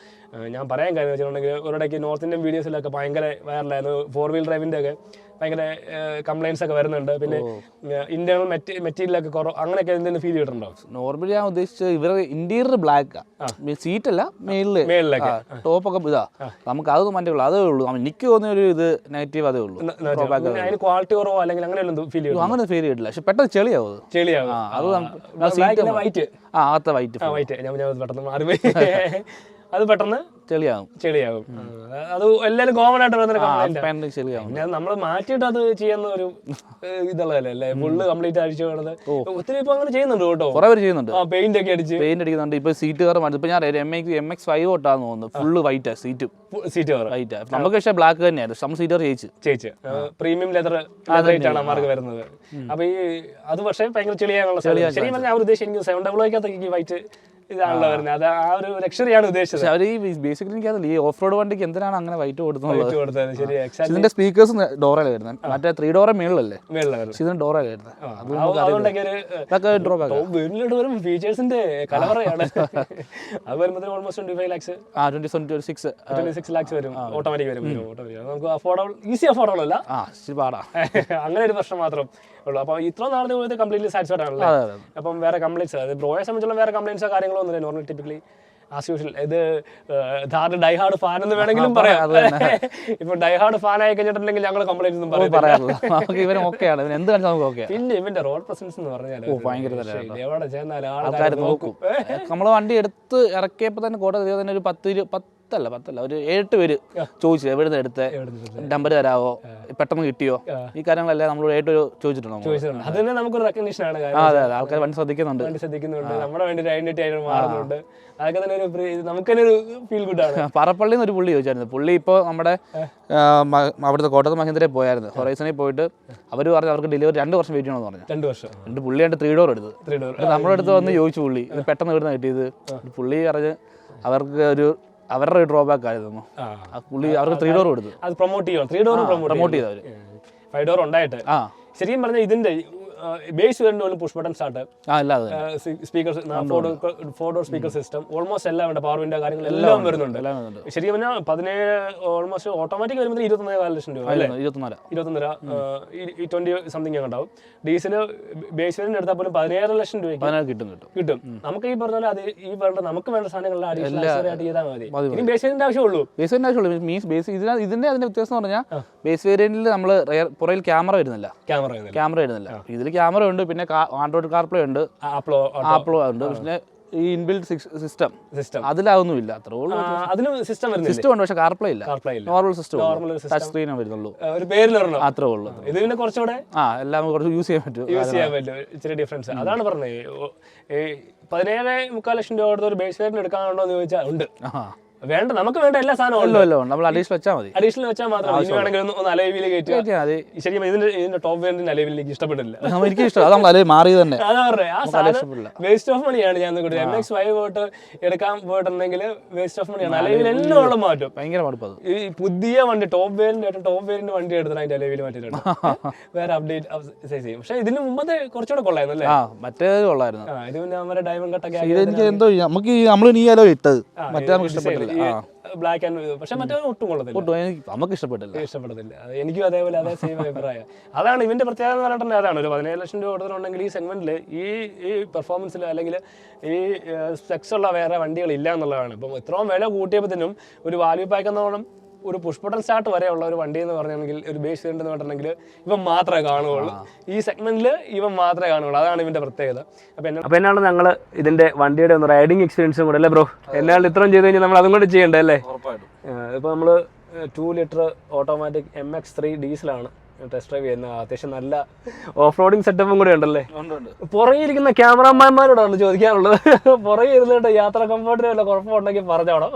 ഞാൻ പറയാൻ കാര്യം വെച്ചിട്ടുണ്ടെങ്കിൽ ഒരിടയ്ക്ക് നോർത്ത് ഇന്ത്യൻ വീഡിയോസിലൊക്കെ ഭയങ്കര വൈറലായിരുന്നു. 4-wheel ഡ്രൈവിൻ്റെ ഒക്കെ ഭയങ്കര കംപ്ലൈൻറ്റ്സ് ഒക്കെ വരുന്നുണ്ട്. പിന്നെ ഇന്റേണൽ മെറ്റീരിയലൊക്കെ കുറവ് അങ്ങനെയൊക്കെ എന്തെങ്കിലും ഫീൽ ചെയ്തിട്ടുണ്ടോ? നോർമലി ഞാൻ ഉദ്ദേശിച്ചത് ഇവരുടെ ഇന്റീരിയർ ബ്ലാക്ക്, സീറ്റ് അല്ല മേളിലൊക്കെ ടോപ്പൊക്കെ ഇതാ, നമുക്ക് അതൊന്നും മാറ്റുള്ളൂ, അതേ ഉള്ളൂ. എനിക്ക് തോന്നിയ ഒരു ഇത് നെഗറ്റീവ് അതേ ഉള്ളൂ. അതിന് ക്വാളിറ്റി കുറവോ അല്ലെങ്കിൽ അങ്ങനെ ഫീൽ ചെയ്യും? അങ്ങനെ ഫീൽ ചെയ്തിട്ടില്ല. പക്ഷെ പെട്ടെന്ന് ചെളിയാവും. അത് വൈറ്റ് ആകത്തെ വൈറ്റ് ഞാൻ പെട്ടെന്ന് മാറി അത് പെട്ടെന്ന് ചെളിയാകും. അത് എല്ലാവരും കോമൺ ആയിട്ട് വരുന്ന നമ്മൾ മാറ്റിയിട്ട് അത് ചെയ്യുന്ന ഒരു ഇതല്ലേ ഫുള്ള് കംപ്ലീറ്റ് അടിച്ചു വേണത്. ഒത്തിരി ഇപ്പൊ അങ്ങനെ ചെയ്യുന്നുണ്ട് കേട്ടോ, കുറെ പേര് ചെയ്യുന്നുണ്ട്. പെയിന്റ് ഒക്കെ അടിക്കുന്നുണ്ട്. ഇപ്പൊ സീറ്റ് കവർ മാറ്റി. ഇപ്പൊ ഞാൻ MX-5 തൊട്ടാന്ന് തോന്നുന്നു ഫുള്ള് വൈറ്റാ സീറ്റ് കവർ വൈറ്റാ. നമുക്ക് പക്ഷേ ബ്ലാക്ക് തന്നെയായിരുന്നു. നമ്മൾ സീറ്റ് കവർ ചേച്ചി പ്രീമിയം ലെതർ ആണ് മാർക്ക് വരുന്നത്. അപ്പൊ ഈ അത് പക്ഷേ ഭയങ്കര ചെളിയാനുള്ള ശരിക്കും പറഞ്ഞാൽ അവർ ഉദ്ദേശിച്ചു എനിക്ക് 700 വൈറ്റ് ഇതാണല്ലോ വരുന്നത്. അത് ആ ഒരു ലക്ഷറിയാണ് ഉദ്ദേശിച്ചത്. അവർ ബേസിക്കലി എനിക്കറിയില്ല ഈ ഓഫ് റോഡ് വണ്ടിക്ക് എന്തിനാണ് അങ്ങനെ വൈറ്റ് കൊടുത്തത്. ശരി, ഇതിന്റെ സ്പീക്കേഴ്സ് ഡോറല്ലേ വരുന്നത്, മറ്റേ 3 ഡോറെ മേളിലല്ലേ, ഇതിന് ഡോറല്ലേ വരുന്നത്. ഫീച്ചേഴ്സിന്റെ കലവറയാണ്. അത് വരുമ്പോൾ ഓൾമോസ്റ്റ് 25 lakhs 26 lakhs വരും. ഓട്ടോമാറ്റിക് വരും. നമുക്ക് അഫോർഡബിൾ, ഈസി അഫോർഡബിൾ അല്ല, അങ്ങനെ ഒരു പ്രശ്നം മാത്രം ഉള്ളൂ. അപ്പൊ ഇത്ര നാളത്തെ കംപ്ലീറ്റ്ലി സാറ്റിസ്ഫൈഡ് ആണല്ലോ. അപ്പം വേറെ കംപ്ലൈൻറ്റ്സ്, അതായത് ബ്രോയെ സംബന്ധിച്ചുള്ള വേറെ കംപ്ലൈൻറ്റ്സോ കാര്യങ്ങളോ ഒന്നുമില്ല. Normal typically as usual. ഇത് ഡൈഹാർഡ് ഫാൻ എന്ന് വേണമെങ്കിലും പറയാം. ഇപ്പൊ ഡൈഹാർഡ് ഫാൻ ആയി കഴിഞ്ഞിട്ടുണ്ടെങ്കിൽ ഞങ്ങൾ കംപ്ലൈന്റ് ഒന്നും പറയാറില്ല. പിന്നെ ഇവന്റെ റോഡ് പ്രസൻസ് എന്ന് പറഞ്ഞാൽ എവിടെ ചെന്നാലും ആൾക്കാർ നോക്കും. നമ്മള് വണ്ടി എടുത്ത് ഇറക്കിയപ്പോ തന്നെ കോട്ടയം തന്നെ ഒരു 10 ഒരു 7 പേര് ചോദിച്ചു എവിടെ നിന്ന് എടുത്ത്, നമ്പർ തരാവോ, പെട്ടെന്ന് കിട്ടിയോ, ഈ കാര്യങ്ങളെല്ലാം നമ്മൾ ഏറ്റവും ചോദിച്ചിട്ടുണ്ടോ. അത് തന്നെ നമുക്കൊരു റെക്കഗ്നീഷൻ ആണ്. അതെ, ആൾക്കാർ വണ്ടി ശ്രദ്ധിക്കുന്നുണ്ട്, നമ്മുടെ വേണ്ടി ഒരു ഐഡന്റിറ്റി ആയിട്ട് മാറുന്നുണ്ട്. അതൊക്കെ തന്നെ നമുക്ക് തന്നെ ഒരു ഫീൽ ഗുഡ് ആണ്. പറപ്പള്ളിന്ന് ഒരു പുള്ളി ചോദിച്ചായിരുന്നു. പുള്ളി ഇപ്പോൾ നമ്മുടെ അവിടുത്തെ കോട്ടയത്ത് മഹീന്ദ്രയിൽ പോയായിരുന്നു. ഹൊറൈസണിൽ പോയിട്ട് അവർ പറഞ്ഞു അവർക്ക് ഡെലിവറി 2 വർഷം വെയിറ്റ് ചെയ്യണമെന്ന് പറഞ്ഞു. 2 വർഷം എന്നിട്ട് പുള്ളിയായിട്ട് 3 ഡോർ എടുത്ത് നമ്മുടെ അടുത്ത് വന്ന് ചോദിച്ചു പുള്ളി ഇത് പെട്ടെന്ന് ഇവിടുന്ന് കിട്ടിയത്. പുള്ളി പറഞ്ഞ് അവർക്ക് അവരുടെ ഡ്രോബാക്ക് ആയിരുന്നു. പുള്ളി അവർക്ക് 3 ഡോർ കൊടുത്തു. അത് പ്രൊമോട്ട് ചെയ്യും. 3 ഡോർ പ്രൊമോട്ട് ചെയ്തവര് 5 ഡോർ ഉണ്ടായിട്ട് ശരിക്കും പറഞ്ഞാൽ ഇതിന്റെ base variant push button start, അല്ലാതെ speaker 4-door speaker system, almost എല്ലാം ഉണ്ട്. പവർ വിൻഡോ കാര്യങ്ങൾ എല്ലാം വരുന്നുണ്ട്. ശരിക്കും പറഞ്ഞാൽ 17 ഓൾമോസ്റ്റ് ഓട്ടോമാറ്റിക് വരുമ്പോൾ 24 ലക്ഷം രൂപ അല്ലേ? 24 20 സംതിങ് ഉണ്ടാവും. ഡീസൽ ബേസ് വേരിയന്റ് എടുത്താൽ പോലും 17 ലക്ഷം രൂപ കിട്ടും. നമുക്ക് ഈ പറഞ്ഞ പോലെ അത് ഈ പറഞ്ഞ നമുക്ക് വേണ്ട സാധനങ്ങളുടെ അഡീഷണൽ ആയിട്ട് ചെയ്താൽ മതി. ഇനി ബേസ് വേരിയന്റ് ആവശ്യമുള്ളൂ. മീൻസ് ബേസ് ഇതിന്റെ അതിന്റെ വ്യത്യാസം എന്ന് പറഞ്ഞാൽ ബേസ് വേരിയന്റിൽ നമ്മൾ പുറയിൽ ക്യാമറ വരുന്നില്ല. ഇതിൽ ക്യാമറ ഉണ്ട്, പിന്നെ ആൻഡ്രോയിഡ് കാർപ്ലേ ഉണ്ട്, ആപ്പിളോ ഉണ്ട്, പിന്നെ ഈ ഇൻബിൽഡ് സിസ്റ്റം അതിലൊന്നുമില്ല. അത്രേ ഉള്ളൂ. അതിലും സിസ്റ്റം ഉണ്ട്, പക്ഷെ കാർപ്ലേ ഇല്ല. നോർമൽ സിസ്റ്റം, ടച്ച് സ്ക്രീനേ വരുന്നുള്ളൂ. അത്രേ ഉള്ളൂ. ഇത് പിന്നെ കുറച്ചുകൂടെ എല്ലാം കുറച്ച് യൂസ് ചെയ്യാൻ പറ്റും. ഇച്ചിരി ഡിഫറൻസ്. അതാണ് പറഞ്ഞത്. 17.25 ലക്ഷം രൂപ കൊടുത്ത ഒരു ബേസ് വേരിയന്റ് എടുക്കാനുണ്ടോ എന്ന് ചോദിച്ചാൽ ഉണ്ട്. വേണ്ട, നമുക്ക് വേണ്ട എല്ലാ സാധനവും നമ്മൾ അഡീഷണൽ വെച്ചാൽ മതി. അഡീഷണൽ വെച്ചാൽ മാത്രം വേണമെങ്കിൽ ഒന്ന് അലൈവിൽ കയറ്റുക. ശരിക്കും ഇതിന്റെ ടോപ്പ് വേരിയന്റിന്റെ അലൈവിൽ എനിക്ക് ഇഷ്ടപ്പെട്ടില്ല. എനിക്ക് ഇഷ്ടം അതാണ് മാറി തന്നെ. അതാ പറഞ്ഞത്, ആ സാധനം വേസ്റ്റ് ഓഫ് മണിയാണ്. ഞാൻ കൂടി MX-5 പോയിട്ട് എടുക്കാൻ പോയിട്ടുണ്ടെങ്കിൽ വേസ്റ്റ് ഓഫ് മണിയാണ്. അലൈവിൽ എല്ലാം ഉള്ള മാറ്റും. ഭയങ്കര മടുപ്പ്. ഈ പുതിയ വണ്ടി ടോപ്പ് വേരിയന്റ് വണ്ടി എടുത്തിട്ട് അതിന്റെ അലൈവിൽ മാറ്റിയിട്ടുണ്ട്. വേറെ അപ്ഡേറ്റ് ചെയ്യും. പക്ഷെ ഇതിന് മുമ്പത്തെ കുറച്ചുകൂടെ കൊള്ളായിരുന്നു അല്ലേ? മറ്റേത് കൊള്ളായിരുന്നു. ഇത് പിന്നെ നമ്മുടെ ഡയമണ്ട് കട്ടൊക്കെ എനിക്ക് എന്തോ നമുക്ക് നമ്മൾ നീ അലോ ഇട്ടത് മറ്റേ നമുക്ക് ഇഷ്ടപ്പെട്ടില്ല. ബ്ലാക്ക് ആൻഡ് പക്ഷെ മറ്റേ ഒട്ടും കൊള്ളത്തില്ല. നമുക്ക് ഇഷ്ടപ്പെട്ടില്ല. എനിക്കും അതേപോലെ അതേ സെയിം അഭിപ്രായം. അതാണ് ഇവന്റെ പ്രത്യേകത എന്ന് പറഞ്ഞിട്ടുണ്ടെങ്കിൽ അതാണ്. ഒരു 17 ലക്ഷം രൂപ കൊടുത്തിട്ടുണ്ടെങ്കിൽ ഈ സെഗ്മെന്റിൽ ഈ പെർഫോമൻസിൽ അല്ലെങ്കിൽ ഈ സ്പെക്സ് ഉള്ള വേറെ വണ്ടികൾ ഇല്ല എന്നുള്ളതാണ്. ഇപ്പം ഇത്രയും വില കൂട്ടിയപ്പോഴത്തേനും ഒരു വാല്യൂ പാക്ക് എന്നോണം ഒരു പുഷ് ബട്ടൺ സ്റ്റാർട്ട് വരെയുള്ള ഒരു വണ്ടി എന്ന് പറഞ്ഞിട്ടുണ്ടെങ്കിൽ ഒരു ബേസ് വേരിയന്റ് എന്ന് പറഞ്ഞിട്ടുണ്ടെങ്കിൽ ഇവൻ മാത്രമേ കാണുകയുള്ളൂ. ഈ സെഗ്മെന്റിൽ ഇവൻ മാത്രമേ കാണുകയുള്ളൂ. അതാണ് ഇവന്റെ പ്രത്യേകത. അപ്പോൾ എന്നാണ് ഞങ്ങൾ ഇതിന്റെ വണ്ടിയുടെ ഒന്ന് റൈഡിങ് എക്സ്പീരിയൻസും കൂടെ അല്ലേ ബ്രോ? എന്നാണ് ഇത്രയും ചെയ്ത് കഴിഞ്ഞാൽ നമ്മൾ അതും കൂടെ ചെയ്യണ്ടേ അല്ലേ? ഇപ്പോൾ നമ്മൾ 2 ലിറ്റർ ഓട്ടോമാറ്റിക് MX-3 ഡീസലാണ് ടെസ്റ്റ് ഡ്രൈവ് ചെയ്യുന്നത്. അത്യാവശ്യം നല്ല ഓഫ് റോഡിങ് സെറ്റപ്പും കൂടെ ഉണ്ടല്ലേ? പുറകെ ഇരിക്കുന്ന ക്യാമറാമാന്മാരോടാണ് ചോദിക്കാനുള്ളത്. പുറകെ ഇരുന്നിട്ട് യാത്ര കംഫർട്ടിന് വല്ല കുഴപ്പമുണ്ടെങ്കിൽ പറഞ്ഞോളാം.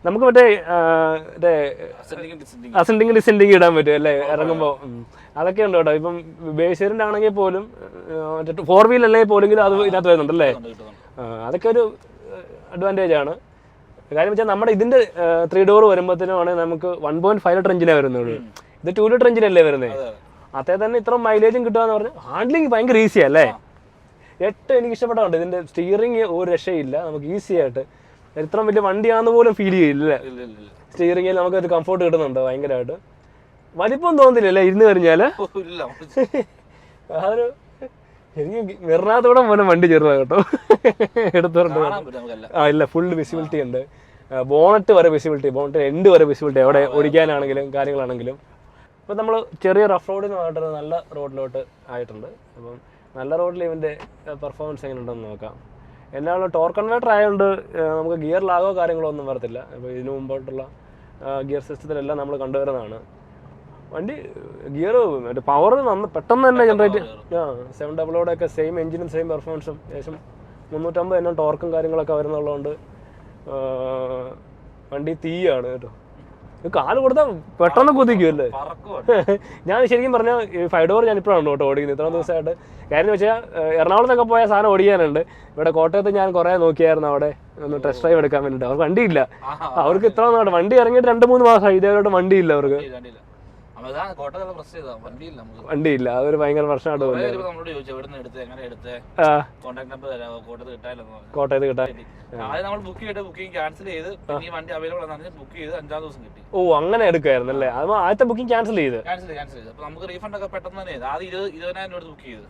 നമുക്ക് മറ്റേ അസെൻഡിങ് ഡിസെൻഡിങ് ഇടാൻ പറ്റും അല്ലേ ഇറങ്ങുമ്പോൾ? അതൊക്കെ ഉണ്ട് കേട്ടോ. ഇപ്പം ബേസ് വേരിയന്റ് ആണെങ്കിൽ പോലും മറ്റേ 4 വീൽ അല്ലെങ്കിൽ പോലെങ്കിലും അത് ഇതിനകത്ത് വരുന്നുണ്ടല്ലേ? അതൊക്കെ ഒരു അഡ്വാൻറ്റേജ് ആണ്. കാര്യം വെച്ചാൽ നമ്മുടെ ഇതിന്റെ 3 ഡോർ വരുമ്പോഴത്തേനുമാണ് നമുക്ക് 1.5 ലിറ്റർ എഞ്ചിനാണ് വരുന്നുള്ളൂ. ഇത് 2 ലിറ്റർ എഞ്ചിനല്ലേ വരുന്നത്. അതേ തന്നെ ഇത്ര മൈലേജും കിട്ടുകയെന്ന് പറഞ്ഞാൽ ഹാൻഡ്ലിങ് ഭയങ്കര ഈസി അല്ലേ? എനിക്ക് ഇഷ്ടപ്പെട്ടുണ്ട്. ഇതിന്റെ സ്റ്റിയറിംഗ് ഒരു രക്ഷയില്ല. നമുക്ക് ഈസി ആയിട്ട് ഇത്ര വലിയ വണ്ടിയാണെന്ന് പോലും ഫീൽ ചെയ്യില്ല. സ്റ്റിയറിംഗിൽ നമുക്കൊരു കംഫോർട്ട് കിട്ടുന്നുണ്ട് ഭയങ്കരമായിട്ട്. വലിപ്പം തോന്നുന്നില്ലല്ലേ ഇരുന്ന് കഴിഞ്ഞാല്? അതൊരു എനിക്ക് എറണാകുളത്തോടെ പോലെ വണ്ടി ചെറുതാണ് കേട്ടോ. എടുത്തോണ്ട് ഇല്ല, ഫുൾ വിസിബിലിറ്റി ഉണ്ട്. ബോണറ്റ് വരെ വിസിബിലിറ്റി, ബോണറ്റ് എൻഡ് വരെ വിസിബിലിറ്റി, എവിടെ ഓടിക്കാനാണെങ്കിലും കാര്യങ്ങളാണെങ്കിലും. ഇപ്പം നമ്മൾ ചെറിയ റഫ് റോഡിന് പോയിട്ട് നല്ല റോഡിലോട്ട് ആയിട്ടുണ്ട്. അപ്പം നല്ല റോഡിൽ ഇവൻ്റെ പെർഫോമൻസ് എങ്ങനെ ഉണ്ടെന്ന് നോക്കാം. എന്നാലും ടോർക്ക് കൺവേർട്ടർ ആയതുകൊണ്ട് നമുക്ക് ഗിയർ ലാഗോ കാര്യങ്ങളോ ഒന്നും വരത്തില്ല. അപ്പോൾ ഇതിനു മുമ്പോട്ടുള്ള ഗിയർ സിസ്റ്റത്തിലെല്ലാം നമ്മൾ കണ്ടുവരുന്നതാണ്. വണ്ടി ഗിയർ മറ്റേ പവർ പെട്ടെന്ന് തന്നെ ജനറേറ്റ് 700 ഒക്കെ സെയിം എഞ്ചിനും സെയിം പെർഫോമൻസും ഏകദേശം 350 എണ്ണം ടോർക്കും കാര്യങ്ങളൊക്കെ വരുന്നുള്ളതുകൊണ്ട് വണ്ടി തീയാണ് കേട്ടോ. കാല് കൊടുത്താൽ പെട്ടെന്ന് കുതിക്കും അല്ലേ? ഞാൻ ശരിക്കും പറഞ്ഞാൽ 5 ഡോർ ഞാനിപ്പോഴാണ് കേട്ടോ ഓടിക്കുന്നത് ഇത്രയും ദിവസമായിട്ട്. കാര്യം വെച്ചാൽ എറണാകുളത്തൊക്കെ പോയ സാധനം ഓടിക്കാനുണ്ട്. ഇവിടെ കോട്ടയത്ത് ഞാൻ കുറേ നോക്കിയായിരുന്നു അവിടെ ഒന്ന് ടെസ്റ്റ് ഡ്രൈവ് എടുക്കാൻ വേണ്ടിയിട്ട്. അവർക്ക് വണ്ടിയില്ല. അവർക്ക് ഇത്ര വണ്ടി ഇറങ്ങിയിട്ട് 2-3 മാസമായി ഇതേവരോട്ട് വണ്ടിയില്ല അവർക്ക്. വണ്ടിയില്ല, അതൊരു ഭയങ്കര പ്രശ്നമായിട്ട് തോന്നുന്നു. കോട്ടയത്ത് കിട്ടാൻ ഓ അങ്ങനെ എടുക്കുമായിരുന്നു അല്ലേ? അത് ആദ്യത്തെ ബുക്കിംഗ് ക്യാൻസൽ ചെയ്ത് നമുക്ക് റീഫണ്ട് ഒക്കെ പെട്ടെന്ന് തന്നെ ആദ്യം 20,000 രൂപ ബുക്ക് ചെയ്ത്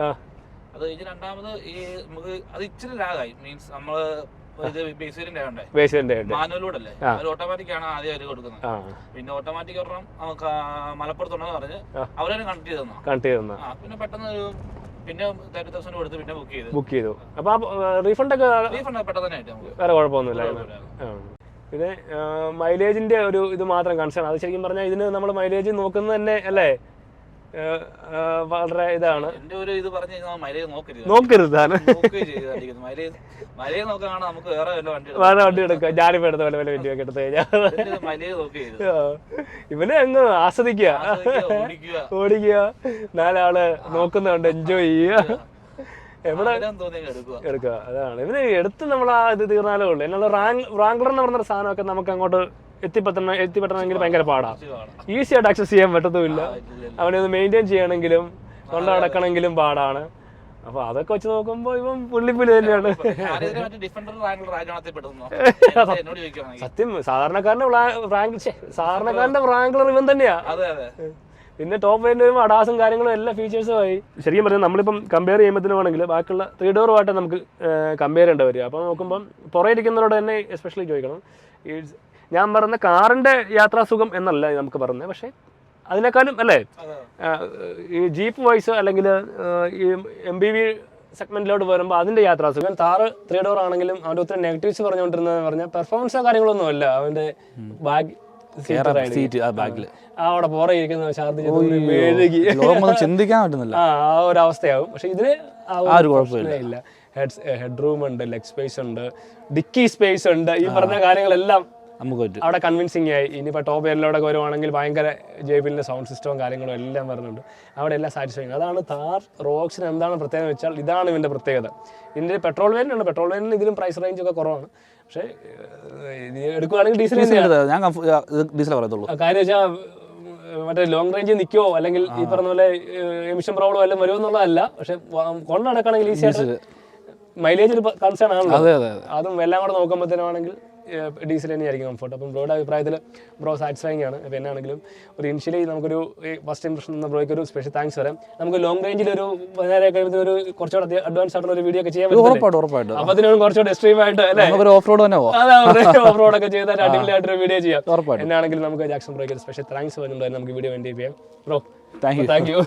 അത് കഴിഞ്ഞ് രണ്ടാമത് ഈ നമുക്ക് അത് ഇച്ചിരി ലാഗായി. മീൻസ് നമ്മള് മാനുവലൂടല്ലേ, ഓട്ടോമാറ്റിക് ആണ് ആദ്യം അവര് കൊടുക്കുന്നത്. പിന്നെ ഓട്ടോമാറ്റിക് ഒരെണ്ണം നമുക്ക് മലപ്പുറത്തുണ്ടെന്ന് പറഞ്ഞ് അവരെ കണക്ട് ചെയ്ത് തന്നാ. പിന്നെ പെട്ടെന്ന് പിന്നെ 30,000 കൊടുത്ത് പിന്നെ ബുക്ക് ചെയ്തു. അപ്പൊ റീഫണ്ട് പെട്ടെന്ന് തന്നെ വേറെ കുഴപ്പമൊന്നുമില്ല. പിന്നെ മൈലേജിന്റെ ഒരു ഇത് മാത്രം കൺസേൺ. അത് ശരിക്കും പറഞ്ഞാൽ ഇതിന് നമ്മൾ മൈലേജ് നോക്കുന്നത് തന്നെ അല്ലേ വളരെ ഇതാണ്. നോക്കരുത് വേറെ വണ്ടി എടുക്കുക. ഞാനിപ്പോ എടുത്ത പോലെ വണ്ടി ഒക്കെ എടുത്തു കഴിഞ്ഞാൽ ഇവനെ അങ്ങ് ആസ്വദിക്കുക, ഓടിക്കുക, 4 ആള് നോക്കുന്നുണ്ട്, എൻജോയ് ചെയ്യുക, എവിടെ എടുക്കുക. അതാണ് ഇവന് എടുത്ത് നമ്മൾ ആ ഇത് തീർന്നാലേ ഉള്ളൂ. എന്നുള്ള റാങ്ക്ലർ എന്ന് പറഞ്ഞൊരു സാധനമൊക്കെ നമുക്ക് അങ്ങോട്ട് എത്തിപ്പെട്ടണമെങ്കിൽ ഭയങ്കര പാടാണ്. ഈസി ആയിട്ട് ആക്സസ് ചെയ്യാൻ പറ്റത്തുമില്ല. അവനെ ഒന്ന് മെയിൻറ്റെയിൻ ചെയ്യണമെങ്കിലും കൊണ്ട് നടക്കണമെങ്കിലും പാടാണ്. അപ്പൊ അതൊക്കെ വെച്ച് നോക്കുമ്പോ ഇവൻ പുള്ളിപ്പുലി തന്നെയാണ്. സത്യം സാധാരണക്കാരന്റെ റാങ്കുലർ ഇവൻ തന്നെയാ. പിന്നെ ടോപ്പ് വേരിയന്റ് വരുമ്പോൾ അഡാസും കാര്യങ്ങളും എല്ലാ ഫീച്ചേഴ്സും ആയി. ശരിക്കും പറഞ്ഞാൽ നമ്മളിപ്പം കമ്പയർ ചെയ്യുമ്പോഴത്തേനാണെങ്കിൽ ബാക്കിയുള്ള 3 ഡോറുമായിട്ട് നമുക്ക് കമ്പയർ ചെയ്യേണ്ടി വരിക. അപ്പം നോക്കുമ്പം പുറകെ ഇരിക്കുന്നവരോട് തന്നെ എസ്പെഷ്യലി ചോദിക്കണം, ഈ ഞാൻ പറഞ്ഞ കാറിന്റെ യാത്രാസുഖം എന്നല്ല നമുക്ക് പറഞ്ഞത്, പക്ഷേ അതിനേക്കാളും അല്ലേ ഈ ജീപ്പ് വോയിസ് അല്ലെങ്കിൽ ഈ MPV സെഗ്മെന്റിലോട്ട് വരുമ്പോൾ അതിന്റെ യാത്രാസുഖം. താറ് 3 ഡോർ ആണെങ്കിലും അവൻ്റെ ഒത്തിരി നെഗറ്റീവ്സ് പറഞ്ഞുകൊണ്ടിരുന്നതെന്ന് പറഞ്ഞാൽ പെർഫോമൻസോ കാര്യങ്ങളൊന്നും അല്ല. അവന്റെ ബാഗ് അവിടെ പുറകെ ഇരിക്കുന്ന ചിന്തിക്കാൻ പറ്റുന്നില്ല, ആ ഒരു അവസ്ഥയാവും. പക്ഷെ ഇതിന് ഇല്ല. ഹെഡ് റൂം ഉണ്ട്, ലെഗ് സ്പേസ് ഉണ്ട്, ഡിക്കി സ്പേസ് ഉണ്ട്, ഈ പറഞ്ഞ കാര്യങ്ങളെല്ലാം അവിടെ കൺവിൻസിങ് ആയി. ഇനിയിപ്പോൾ ടോപ്പ് എല്ലോടൊക്കെ വരുവാണെങ്കിൽ ഭയങ്കര JBLന്റെ സൗണ്ട് സിസ്റ്റവും കാര്യങ്ങളും എല്ലാം വരുന്നുണ്ട്. അവിടെ എല്ലാം സാറ്റിസ്ഫൈങ്. അതാണ് താർ റോക്സിന് എന്താണ് പ്രത്യേകത വെച്ചാൽ ഇതാണ് ഇതിന്റെ പ്രത്യേകത. ഇതിന്റെ പെട്രോൾ വേരിയന്റ് ഉണ്ട്, പെട്രോൾ വേരിയന്റിന് ഇതിലും പ്രൈസ് റേഞ്ച് ഒക്കെ കുറവാണ്. പക്ഷേ എടുക്കുകയാണെങ്കിൽ ഡീസൽ പറയത്തുള്ളൂ. കാര്യം വെച്ചാൽ മറ്റേ ലോങ് റേഞ്ച് നിൽക്കുമോ അല്ലെങ്കിൽ ഈ പറഞ്ഞ പോലെ എമിഷൻ പ്രോബ്ലം എല്ലാം വരുമോ എന്നുള്ളതല്ല. പക്ഷെ കൊണ്ട് നടക്കുകയാണെങ്കിൽ ഈസി ആയിട്ട് മൈലേജ് ഒരു കൺസേൺ ആണല്ലോ. അതും എല്ലാം കൂടെ നോക്കുമ്പോഴത്തേനാണെങ്കിൽ ഡീസൽ തന്നെയായിരിക്കും കംഫർട്ട്. അപ്പം ബ്രോയുടെ അഭിപ്രായത്തിൽ ബ്രോ സാറ്റിസ്ഫൈങ് ആണ്. അപ്പോൾ എന്നാണെങ്കിലും ഒരു ഇനിഷ്യലി നമുക്കൊരു ഫസ്റ്റ് ഇംപ്രഷൻ എന്ന ബ്രോയ്ക്ക് ഒരു സ്പെഷ്യൽ താങ്ക്സ് വരാം. നമുക്ക് ലോങ് റേഞ്ചിൽ ഒരു 10 കഴിയുമ്പോൾ ഒരു കുറച്ചുകൂടെ അഡ്വാൻസ് ആയിട്ടുള്ള ഒരു വീഡിയോ ഒക്കെ ചെയ്യാൻ പറ്റും. അപ്പോൾ അതിനോട് കുറച്ചുകൂടെ എക്സ്ട്രീം ആയിട്ട് ഓഫ് റോഡ് ഒക്കെ ചെയ്താൽ അടിപൊളിയായിട്ടൊരു വീഡിയോ ചെയ്യാം. എന്നാണെങ്കിലും നമുക്ക് ജാക്സൺ ബ്രോയ്ക്ക് ഒരു സ്പെഷ്യൽ താങ്ക്സ് വരുന്നുണ്ടായിരുന്നു. നമുക്ക് വീഡിയോ വേണ്ടി ചെയ്യാം. Bro thank you.